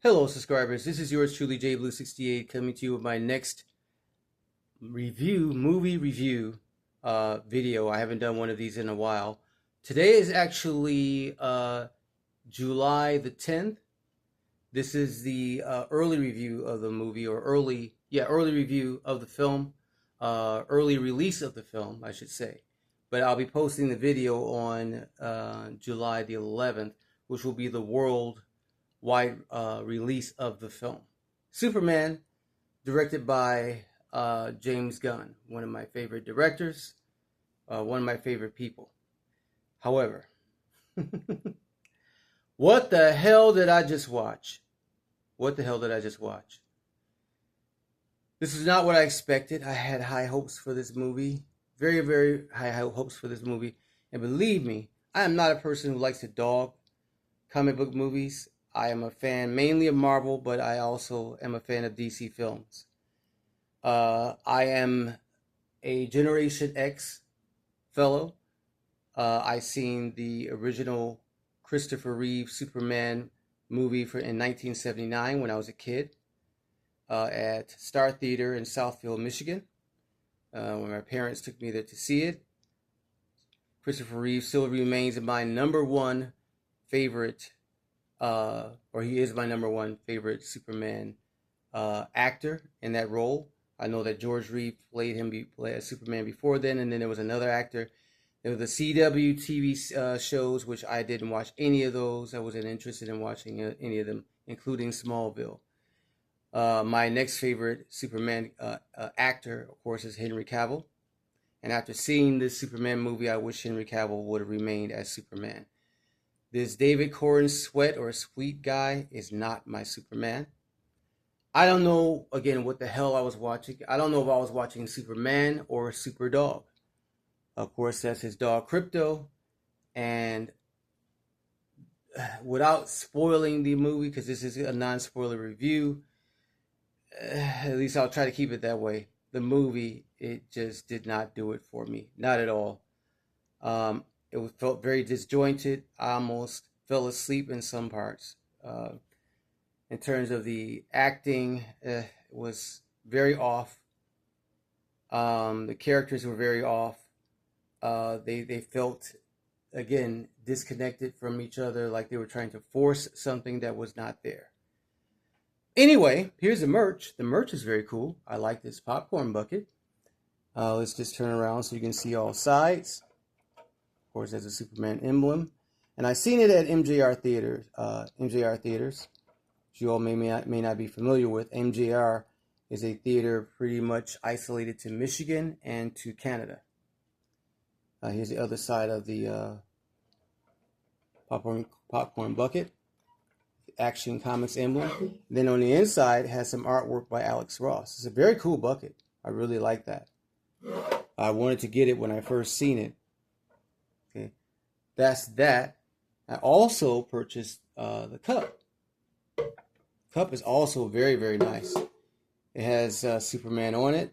Hello, subscribers. This is yours truly, JBlue68, coming to you with my next movie review video. I haven't done one of these in a while. Today is actually July the 10th. This is the early review of the movie, or early review of the film, early release of the film, I should say. But I'll be posting the video on July the 11th, which will be the worldwide release of the film. Superman, directed by James Gunn, one of my favorite directors, one of my favorite people. However, what the hell did I just watch? What the hell did I just watch? This is not what I expected. I had high hopes for this movie. Very, very high hopes for this movie. And believe me, I am not a person who likes to dog comic book movies. I am a fan mainly of Marvel, but I also am a fan of DC films. I am a Generation X fellow. I seen the original Christopher Reeve Superman movie in 1979 when I was a kid at Star Theater in Southfield, Michigan, when my parents took me there to see it. Christopher Reeve still remains my number one favorite, or he is my number one favorite Superman actor in that role. I know that George Reeve played as Superman before then, and then there was another actor. There were the CW TV shows, which I didn't watch any of those. I wasn't interested in watching any of them, including Smallville. My next favorite Superman actor, of course, is Henry Cavill. And after seeing this Superman movie, I wish Henry Cavill would have remained as Superman. This David Corn Sweat or Sweet guy is not my Superman. I don't know, again, what the hell I was watching. I don't know if I was watching Superman or Superdog. Of course, that's his dog, Crypto. And without spoiling the movie, because this is a non-spoiler review, at least I'll try to keep it that way. The movie, it just did not do it for me. Not at all. It felt very disjointed. I almost fell asleep in some parts. In terms of the acting, it was very off. The characters were very off. They felt, again, disconnected from each other, like they were trying to force something that was not there. Anyway, here's the merch. The merch is very cool. I like this popcorn bucket. Let's just turn around so you can see all sides. Of course, there's a Superman emblem. And I've seen it at MJR Theaters. Which you all may not be familiar with. MJR is a theater pretty much isolated to Michigan and to Canada. Here's the other side of the popcorn bucket. Action Comics emblem. Then on the inside it has some artwork by Alex Ross. It's a very cool bucket. I really like that. I wanted to get it when I first seen it. Okay, that's that. I also purchased the cup. Cup is also very, very nice. It has Superman on it.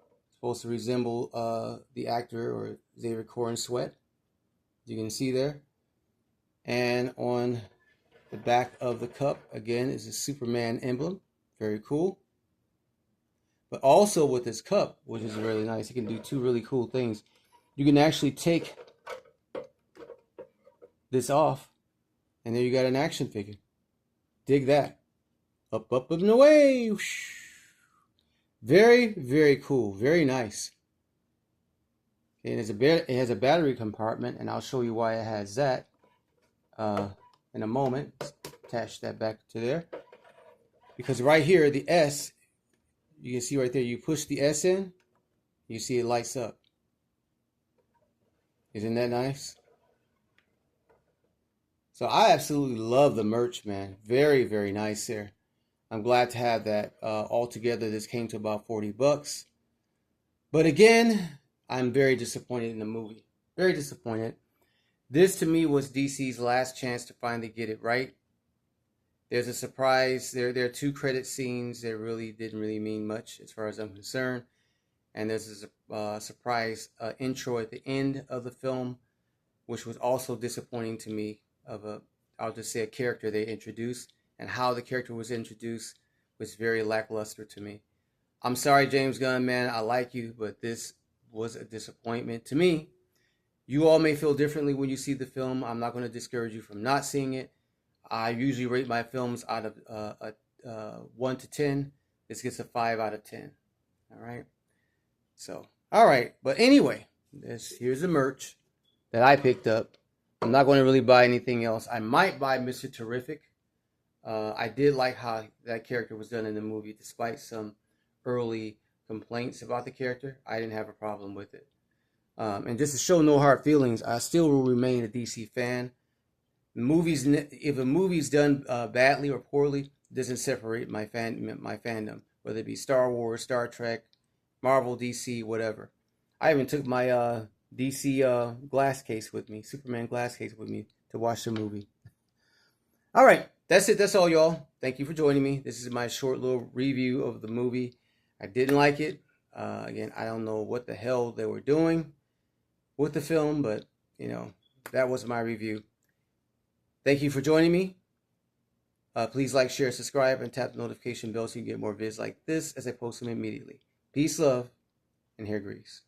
It's supposed to resemble the actor, or David Corn Sweat. You can see there. And on the back of the cup, again, is a Superman emblem. Very cool. But also with this cup, which is really nice, you can do two really cool things. You can actually take this off, and there you got an action figure. Dig that. Up, up, and away. Very, very cool. Very nice. And it has a battery compartment, and I'll show you why it has that in a moment. Attach that back to there. Because right here, the S, you can see right there, you push the S in, you see it lights up. Isn't that nice? So I absolutely love the merch, man. Very, very nice here. I'm glad to have that. Altogether, this came to about $40. But again, I'm very disappointed in the movie. Very disappointed. This, to me, was DC's last chance to finally get it right. There's a surprise. There are two credit scenes that really didn't mean much as far as I'm concerned. And there's a surprise intro at the end of the film, which was also disappointing to me, I'll just say, a character they introduced. and how the character was introduced was very lackluster to me. I'm sorry, James Gunn, man. I like you, but this was a disappointment to me. You all may feel differently when you see the film. I'm not going to discourage you from not seeing it. I usually rate my films out of 1 to 10. This gets a 5 out of 10. All right. So, all right. But anyway, here's the merch that I picked up. I'm not going to really buy anything else. I might buy Mr. Terrific. I did like how that character was done in the movie, despite some early complaints about the character. I didn't have a problem with it. And just to show no hard feelings, I still will remain a DC fan. If a movie's done badly or poorly, it doesn't separate my fandom, whether it be Star Wars, Star Trek, Marvel, DC, whatever. I even took my DC glass case with me, Superman glass case with me to watch the movie. All right, that's it. That's all, y'all. Thank you for joining me. This is my short little review of the movie. I didn't like it. Again, I don't know what the hell they were doing with the film, but, that was my review. Thank you for joining me. Please like, share, subscribe, and tap the notification bell so you can get more vids like this as I post them immediately. Peace, love, and hair grease.